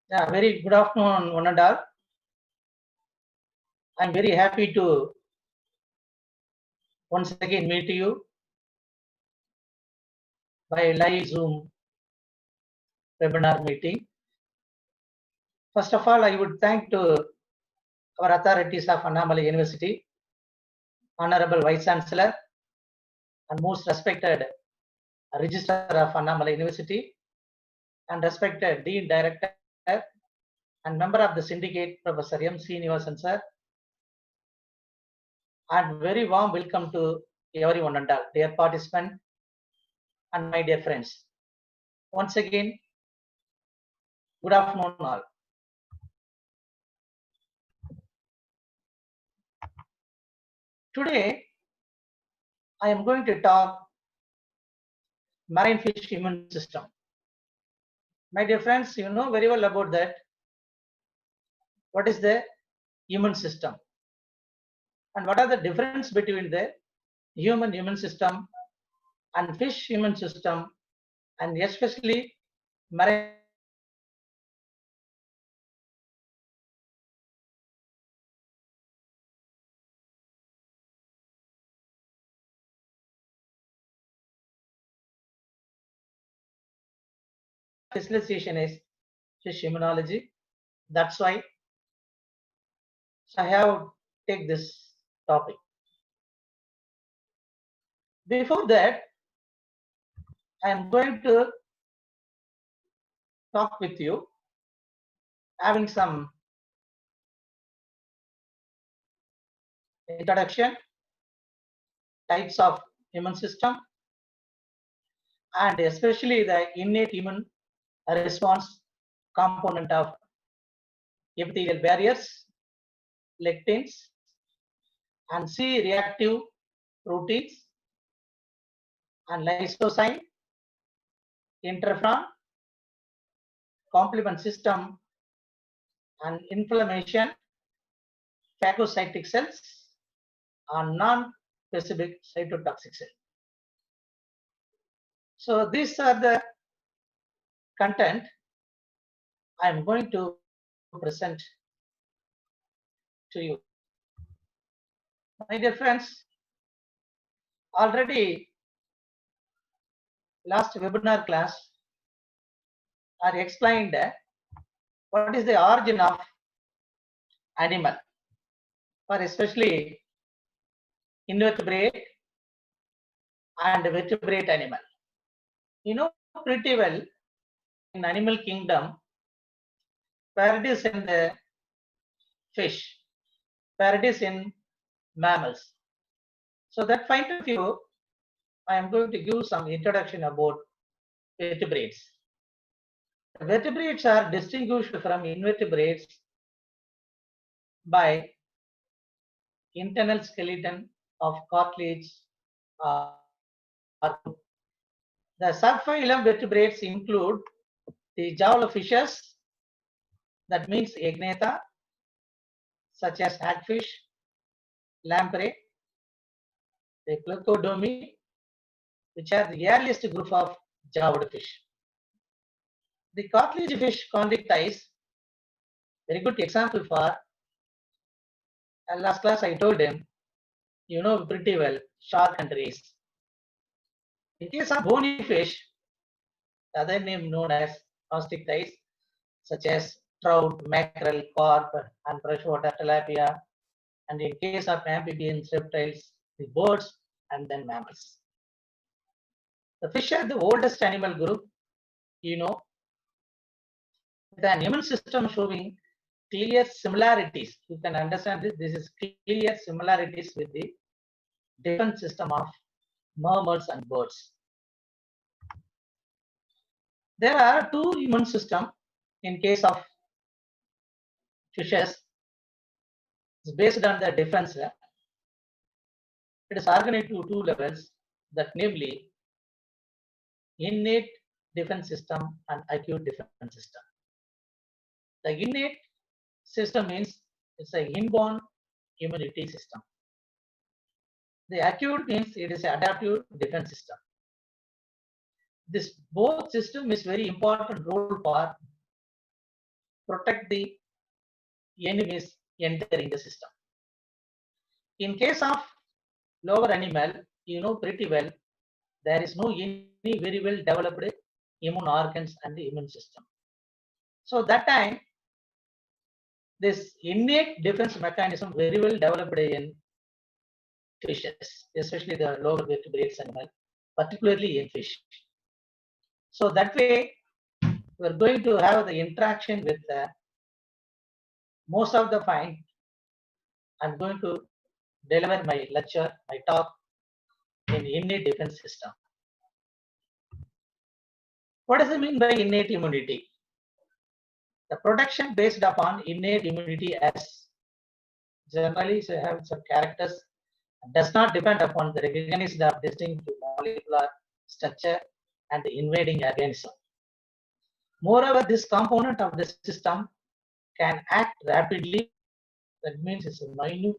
Yeah, very good afternoon, one and all. I'm very happy to once again meet you by live Zoom webinar meeting. First of all, I would thank to our authorities of Annamalai University, Honorable Vice Chancellor, and most respected Registrar of Annamalai University, and respected Dean Director and member of the syndicate, Professor M. Srinivasan sir, and very warm welcome to everyone and all, dear participant and my dear friends. Once again, good afternoon all. Today, I am going to talk marine fish immune system. My dear friends, you know very well about that. What is the immune system? And what are the difference between the human immune system and fish immune system, and especially marine specialization is fish immunology. That's why I have take this topic. Before that, I am going to talk with you, having some introduction, types of immune system, and especially the innate immune response component of epithelial barriers, lectins, and C-reactive proteins, and lysozyme, interferan, complement system, and inflammation, phagocytic cells, and non-specific cytotoxic cells. So these are the content I am going to present to you. My dear friends, already last webinar class I explained what is the origin of animal, or especially invertebrate and vertebrate animal. You know pretty well in animal kingdom, where it is in the fish, where it is in mammals. So that point of view, I am going to give some introduction about vertebrates. Vertebrates are distinguished from invertebrates by internal skeleton of cartilage. The subphylum vertebrates include the jawless fishes, that means Agnatha, such as hagfish, lamprey, the Placodermi, which are the earliest group of jawed fish. The cartilage fish Chondrichthyes, very good example for last class I told him, you know pretty well, shark and rays. In case of bony fish, the other name known as Osteichthyes, such as trout, mackerel, carp, and freshwater tilapia. And in case of amphibians, reptiles, the birds, and then mammals. The fish are the oldest animal group, you know, with an immune system showing clear similarities. You can understand this. This is clear similarities with the defense system of mammals and birds. There are two immune systems in case of fishes. It's based on the defense. It is organized to two levels, that namely innate defense system and acute defense system. The innate system means it's an inborn immunity system. The acute means it is an adaptive defense system. This both system is very important role for protect the enemies entering the system. In case of lower animal, you know pretty well, there is no any very well developed immune organs and the immune system. So that time, this innate defense mechanism very well developed in fishes, especially the lower vertebrates animal, particularly in fish. So that way, we're going to have the interaction with most of the fine. I'm going to deliver my lecture, my talk in innate defense system. What does it mean by innate immunity? The protection based upon innate immunity as generally have some characters does not depend upon the recognition of distinct molecular structure and the invading organism. Moreover, this component of the system can act rapidly. That means it's a minute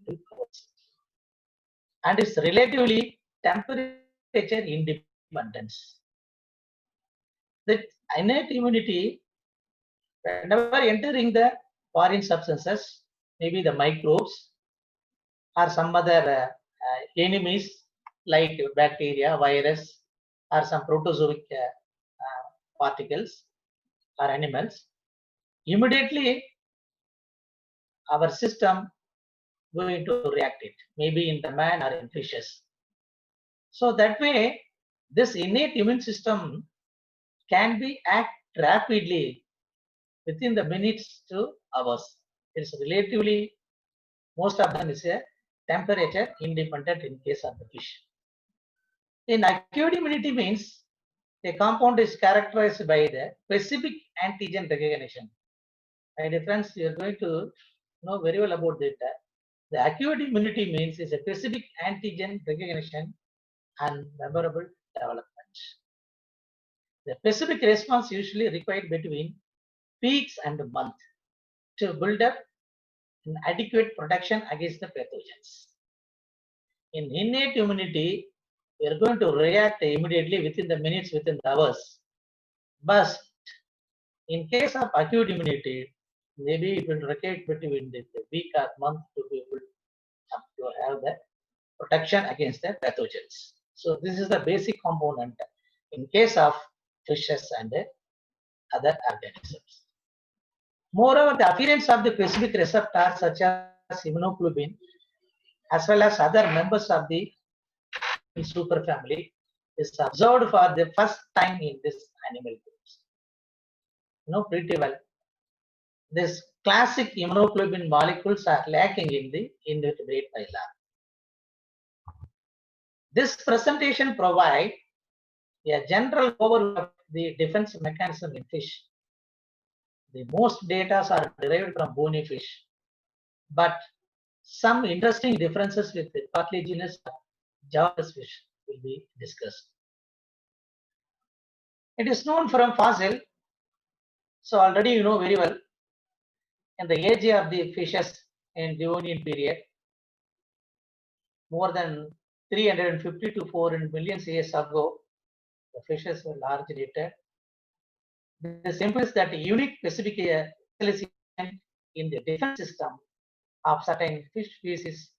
and it's relatively temperature independence. The innate immunity, whenever entering the foreign substances, maybe the microbes or some other enemies like bacteria, virus, or some protozoic particles or animals, immediately our system going to react it, maybe in the man or in fishes. So that way, this innate immune system can be act rapidly within the minutes to hours. It's relatively, most of them is a temperature independent in case of the fish. In acute immunity means a compound is characterized by the specific antigen recognition. My dear friends, you are going to know very well about that. The acute immunity means is a specific antigen recognition and memorable development. The specific response usually required between weeks and a month to build up an adequate protection against the pathogens. In innate immunity, we are going to react immediately within the minutes, within the hours. But in case of acute immunity, maybe it will require between the week or month to be able to have the protection against the pathogens. So this is the basic component in case of fishes and other organisms. Moreover, the appearance of the specific receptors such as immunoglobulin as well as other members of the superfamily is observed for the first time in this animal groups. You know pretty well. These classic immunoglobulin molecules are lacking in the invertebrate phyla. This presentation provides a general overview of the defense mechanism in fish. The most data are derived from bony fish, but some interesting differences with the cartilaginous jawless fish will be discussed. It is known from fossil, so already you know very well, in the age of the fishes in Devonian period, more than 350 to 400 million years ago, the fishes were larginated. This implies that a unique specific specialization in the defense system of certain fish species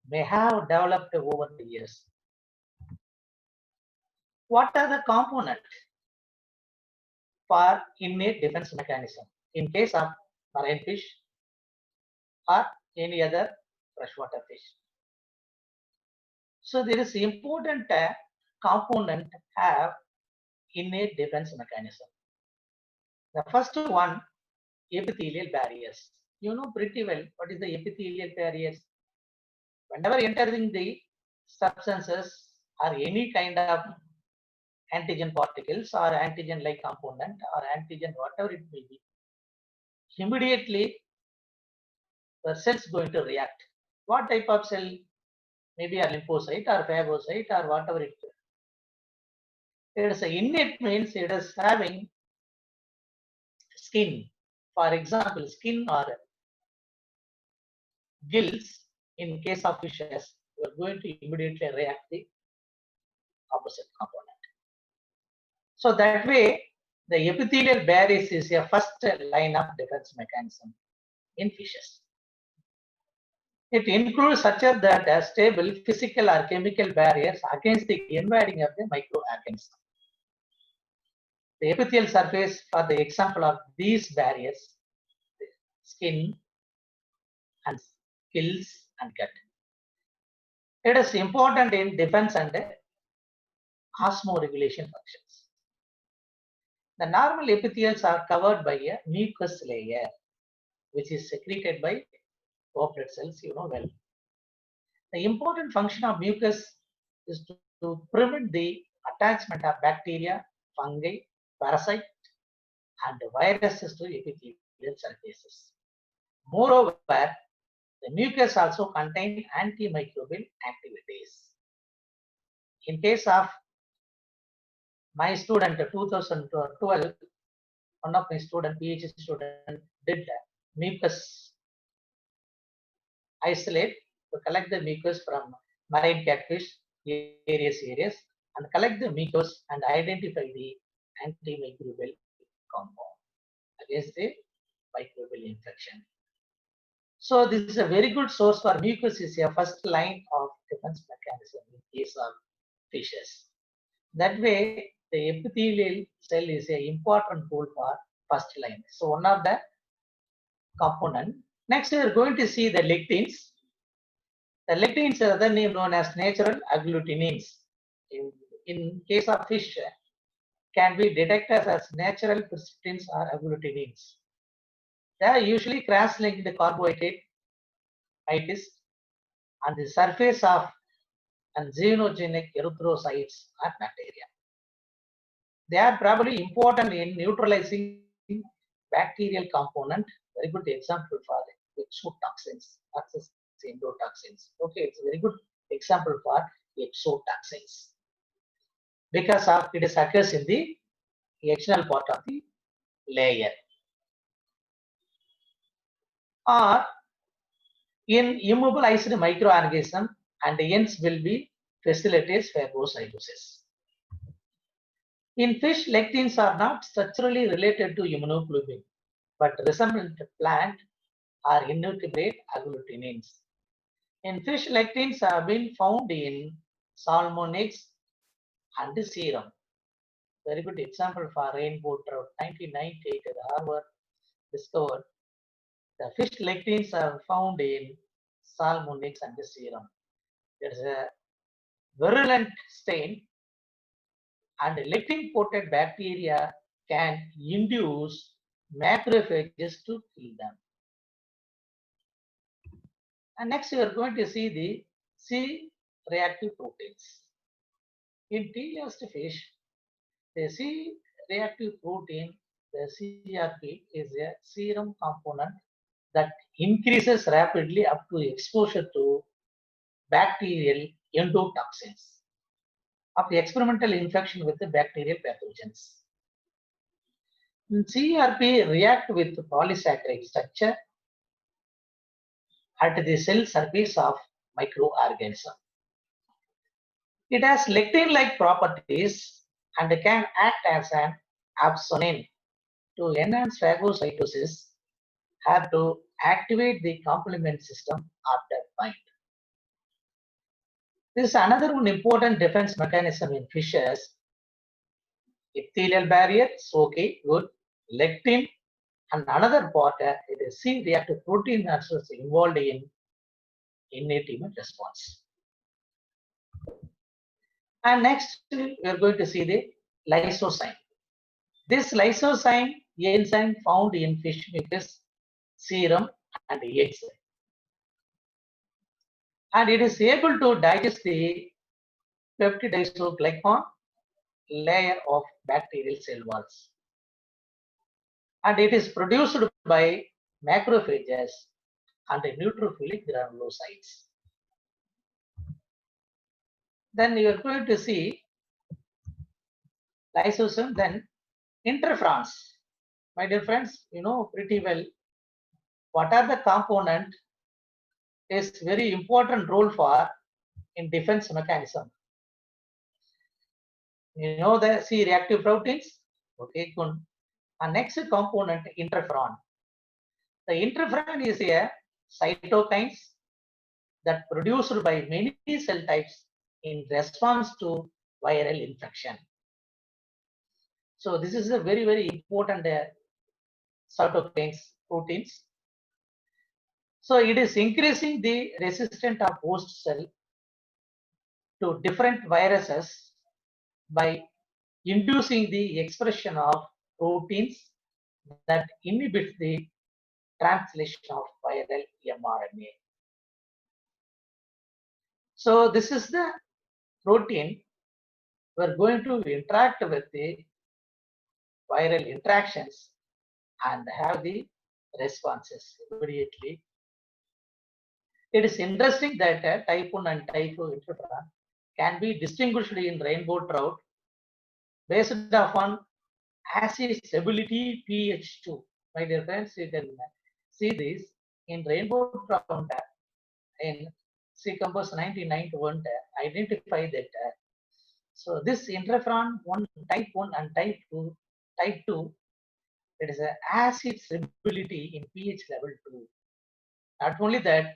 may have developed over the years. What are the components for innate defense mechanism in case of marine fish or any other freshwater fish? So there is important component have innate defense mechanism. The first one, epithelial barriers. You know pretty well what is the epithelial barriers. Whenever entering the substances or any kind of antigen particles or antigen-like component or antigen, whatever it may be, immediately the cell is going to react. What type of cell? Maybe a lymphocyte or phagocyte or whatever it is. It is innate means it is having skin. For example, skin or gills in case of fishes, we are going to immediately react the opposite component. So that way, The epithelial barriers is a first line of defense mechanism in fishes. It includes such that stable physical or chemical barriers against the invading of the microorganism. The epithelial surface for the example of these barriers, the skin and gills and gut. It is important in defense and osmoregulation functions. The normal epithelials are covered by a mucus layer, which is secreted by blood cells, you know well. The important function of mucus is to prevent the attachment of bacteria, fungi, parasites, and viruses to epithelial surfaces. Moreover, the mucus also contains antimicrobial activities. In case of my student 2012, one of my student, Ph.D. student, did mucus isolate to collect the mucus from marine catfish, various areas, and collect the mucus and identify the antimicrobial compound against the microbial infection. So this is a very good source for mucus is a first line of defense mechanism in case of fishes. That way, the epithelial cell is an important tool for first line. So one of the component. Next, we are going to see the lectins. The lectins are other name known as natural agglutinins. In case of fish, can be detected as natural precipitants or agglutinins. They are usually cross-linked carbohydrate on the surface of xenogenic erythrocytes or bacteria. They are probably important in neutralizing bacterial component. Very good example for exotoxins, endotoxins. Okay, it's a very good example for exotoxins because of it is occurs in the external part of the layer or in immobilized microorganism and hence will be facilitates phagocytosis. In fish, lectins are not structurally related to immunoglobulin, but resemble plant or invertebrate agglutinins. In fish, lectins have been found in salmon eggs and serum. Very good example for rainbow trout. 1998, Harvard discovered the fish lectins are found in salmon eggs and serum. There is a virulent stain, and lectin-coated bacteria can induce macrophages to kill them. And next, we are going to see the C-reactive proteins. In T-last fish, the C-reactive protein, the CRP, is a serum component that increases rapidly up to exposure to bacterial endotoxins of the experimental infection with the bacterial pathogens. CRP react with polysaccharide structure at the cell surface of microorganism. It has lectin-like properties and can act as an opsonin to enhance phagocytosis or to activate the complement system after bind. This is another one important defense mechanism in fishes. Epithelial barrier, okay, good. Lectin, and another part, it is C-reactive protein also is involved in innate immune response. And next, we are going to see the lysozyme. This lysozyme enzyme found in fish mucus, serum, and eggs. And it is able to digest the peptidisoglycan layer of bacterial cell walls. And it is produced by macrophages and neutrophilic granulocytes. Then you are going to see lysozyme, then interferons. My dear friends, you know pretty well what are the component is very important role for in defense mechanism. You know the C-reactive proteins, Okay, good. And next component, interferon. The interferon is a cytokines that produced by many cell types in response to viral infection. So this is a very, very important cytokines proteins. So it is increasing the resistance of host cell to different viruses by inducing the expression of proteins that inhibit the translation of viral mRNA. So this is the protein we're going to interact with the viral interactions and have the responses immediately. It is interesting that type 1 and type 2 interferon can be distinguished in rainbow trout based upon acid stability pH2. My dear friends, you can see this in rainbow trout in C-Compass 1991 identify that. So this interferon type 1 and type 2, it is an acid stability in pH level 2. Not only that,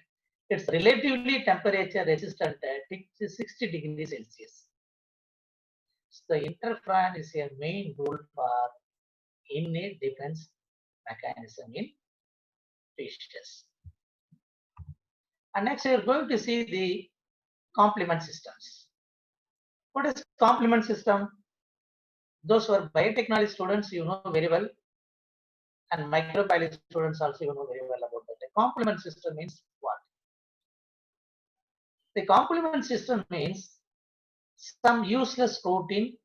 it's relatively temperature resistant at 60 degrees Celsius. So the interferon is a main role for innate defense mechanism in fishes. And next, we are going to see the complement systems. What is complement system? Those who are biotechnology students, you know very well, and microbiology students also you know very well about that. The complement system means what? The complement system means some useless protein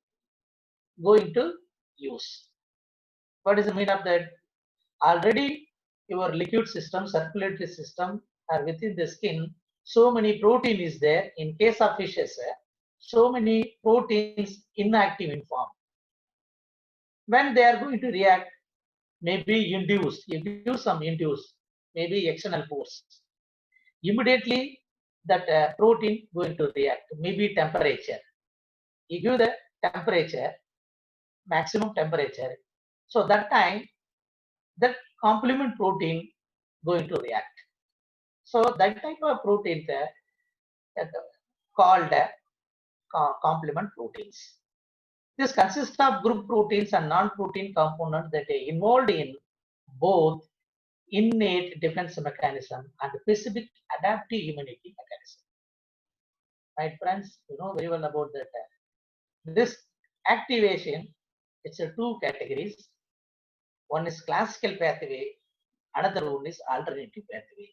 going to use. What is the mean of that? Already your liquid system, circulatory system are within the skin. So many protein is there. In case of fishes, so many proteins inactive in form. When they are going to react, maybe induced, you give some induced, maybe external force. Immediately that protein going to react, maybe temperature. You give the temperature, maximum temperature. So that time, that complement protein going to react. So that type of proteins called complement proteins. This consists of group proteins and non-protein components that are involved in both innate defense mechanism and specific adaptive immunity mechanism. My friends, you know very well about that. This activation, it's a two categories. One is classical pathway, another one is alternative pathway.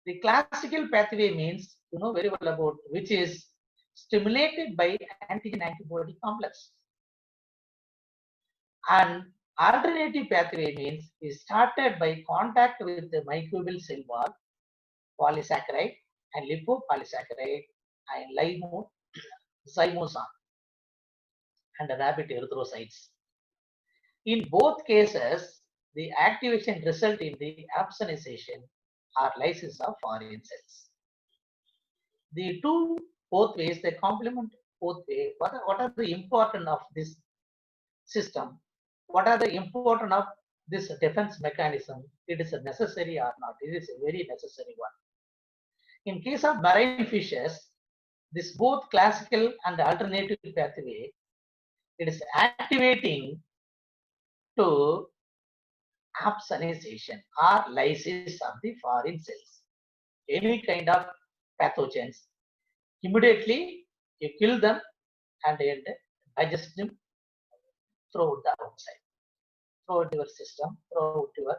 The classical pathway means, you know very well about, which is stimulated by antigen antibody complex. And alternative pathway means is started by contact with the microbial cell wall, polysaccharide and lipopolysaccharide and lysozyme and rabbit erythrocytes. In both cases, the activation result in the absonization or lysis of foreign cells. The two both ways, they complement both ways. What are the important of this system? What are the important of this defense mechanism? It is necessary or not? It is a very necessary one. In case of marine fishes, this both classical and alternative pathway, it is activating to absonization or lysis of the foreign cells. Any kind of pathogens, immediately you kill them and digest them throughout the outside, throughout your system, throughout your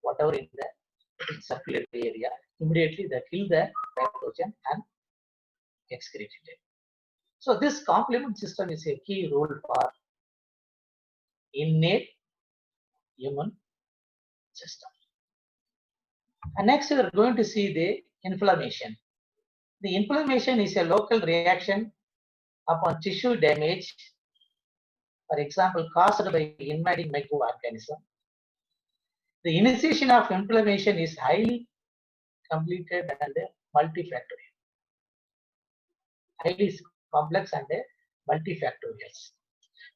whatever in the circulatory area. Immediately they kill the pathogen and excrete it. So this complement system is a key role for innate immune system. And next we are going to see the inflammation. The inflammation is a local reaction upon tissue damage, for example, caused by invading microorganism. The initiation of inflammation is highly completed and multifactorial, highly complex and multifactorial.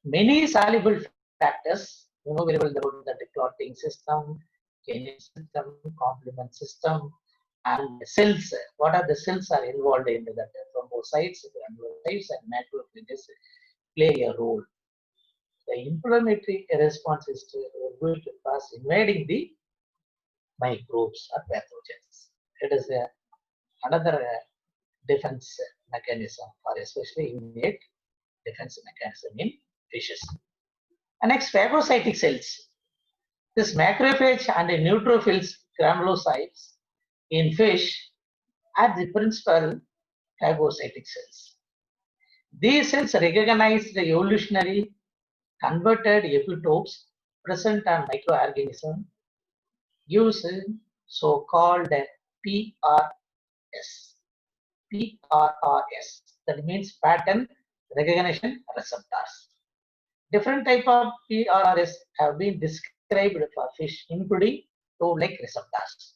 Many soluble factors. You know very well about the clotting system, gaining system, complement system, and cells. What are the cells are involved in that? Thrombocytes, granulocytes, and macrophages play a role. The inflammatory response is going to cause invading the microbes or pathogens. It is another defense mechanism, or especially innate defense mechanism in fishes. And next, phagocytic cells. This macrophage and neutrophils granulocytes in fish are the principal phagocytic cells. These cells recognize the evolutionary converted epitopes present on microorganisms using so-called PRS. PRRS, that means pattern recognition receptors. Different type of PRRS have been described for fish, including toad-like receptors.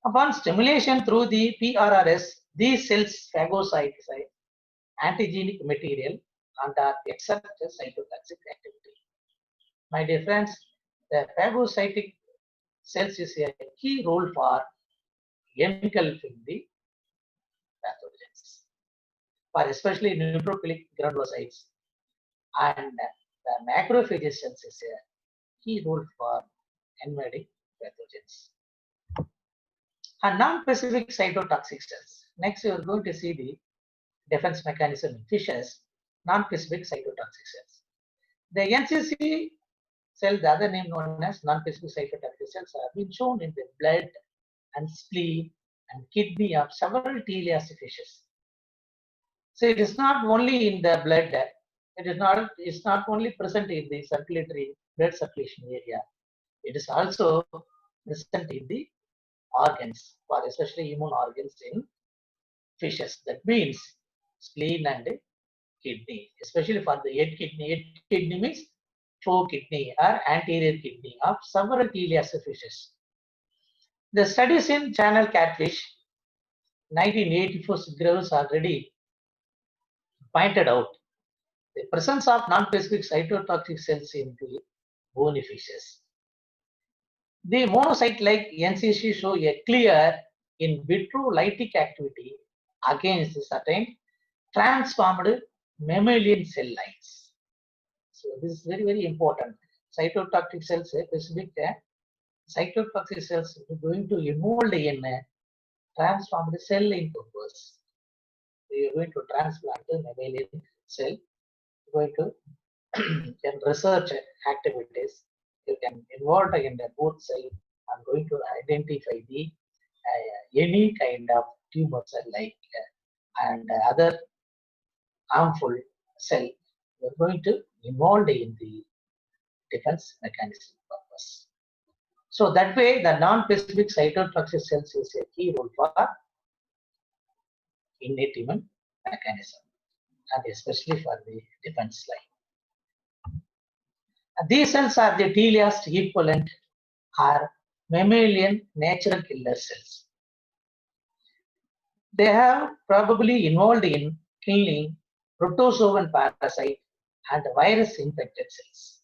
Upon stimulation through the PRRS, these cells phagocyte antigenic material and are exert cytotoxic activity. My dear friends, the phagocytic cells is a key role for engulfing the pathogens, for especially neutrophilic granulocytes, and the macrophages cells is a key role for invading pathogens. And non-specific cytotoxic cells. Next, we are going to see the defense mechanism in fishes, non-specific cytotoxic cells. The NCC cell, the other name known as non-specific cytotoxic cells, have been shown in the blood and spleen and kidney of several teleost fishes. So it is not only in the blood, it's not only present in the circulatory blood circulation area, it is also present in the organs, for especially immune organs in fishes. That means spleen and kidney, especially for the head kidney. Head kidney means fore kidney or anterior kidney of several teleost fishes. The studies in channel catfish, 1984 Groves already pointed out the presence of non-specific cytotoxic cells in the bony fishes. The monocyte-like NCC show a clear in vitro lytic activity against certain transformed mammalian cell lines. So this is very, very important. Cytotoxic cells, specific cytotoxic cells are going to involve in transformed cell line purpose. We are going to transplant the mammalian cell. Going to in research activities, you can involve in the both cell and going to identify the any kind of tumor cell like and other harmful cell. We are going to involve in the defense mechanism purpose. So that way, the non-specific cytotoxic cells is a key role for innate immune mechanism, and especially for the defense line. These cells are the teleost equivalent are mammalian natural killer cells. They have probably involved in killing protozoan parasite and virus infected cells.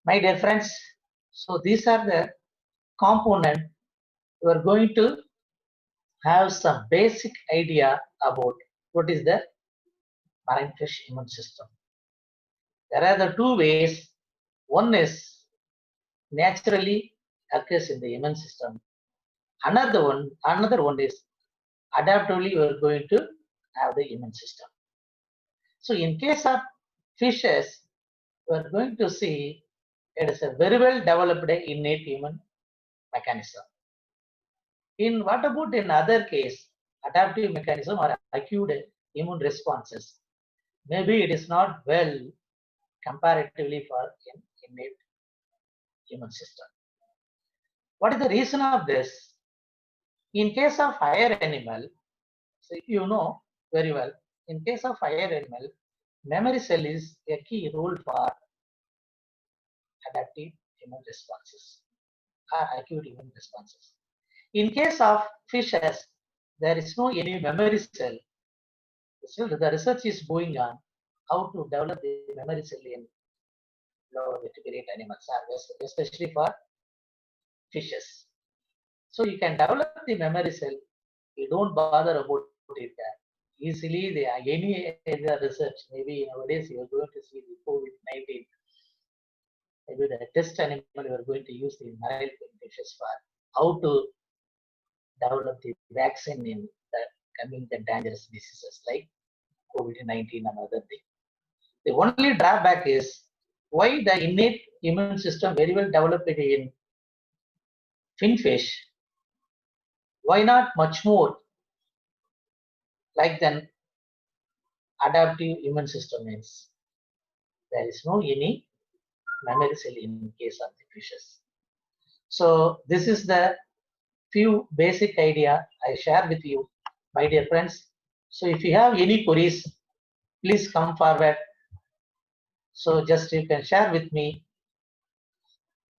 My dear friends, so these are the components we are going to have some basic idea about what is the marine fish immune system. There are the two ways. One is naturally occurs in the immune system. Another one is adaptively we are going to have the immune system. So in case of fishes, we are going to see it is a very well developed innate immune mechanism. In what about in other case, adaptive mechanism or acute immune responses? Maybe it is not well comparatively for innate immune system. What is the reason of this? In case of higher animal, so you know very well, in case of higher animal, memory cell is a key role for adaptive immune responses or acute immune responses. In case of fishes, there is no any memory cell. Still, the research is going on. how to develop the memory cell in lower vertebrate animals, especially for fishes. So you can develop the memory cell. You don't bother about it easily. Any research, maybe nowadays you are going to see the COVID-19. Maybe the test animal you are going to use the marine fishes for how to develop the vaccine in the coming the dangerous diseases like COVID-19 and other things. The only drawback is why the innate immune system very well developed in finfish. Why not much more like than adaptive immune system is? There is no any memory cell in case of the fishes. So this is the few basic idea I share with you, my dear friends. So if you have any queries, please come forward. So just you can share with me.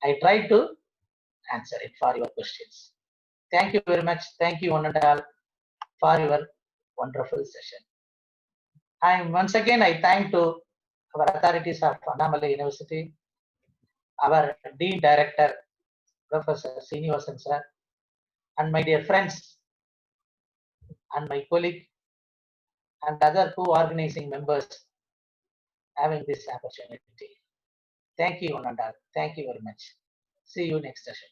I try to answer it for your questions. Thank you very much. Thank you one and all for your wonderful session. And once again, I thank to our authorities of Annamalai University, our Dean Director, Professor Srinivasan sir, and my dear friends, and my colleague, and other co-organizing members having this opportunity. Thank you, one and all. Thank you very much. See you next session.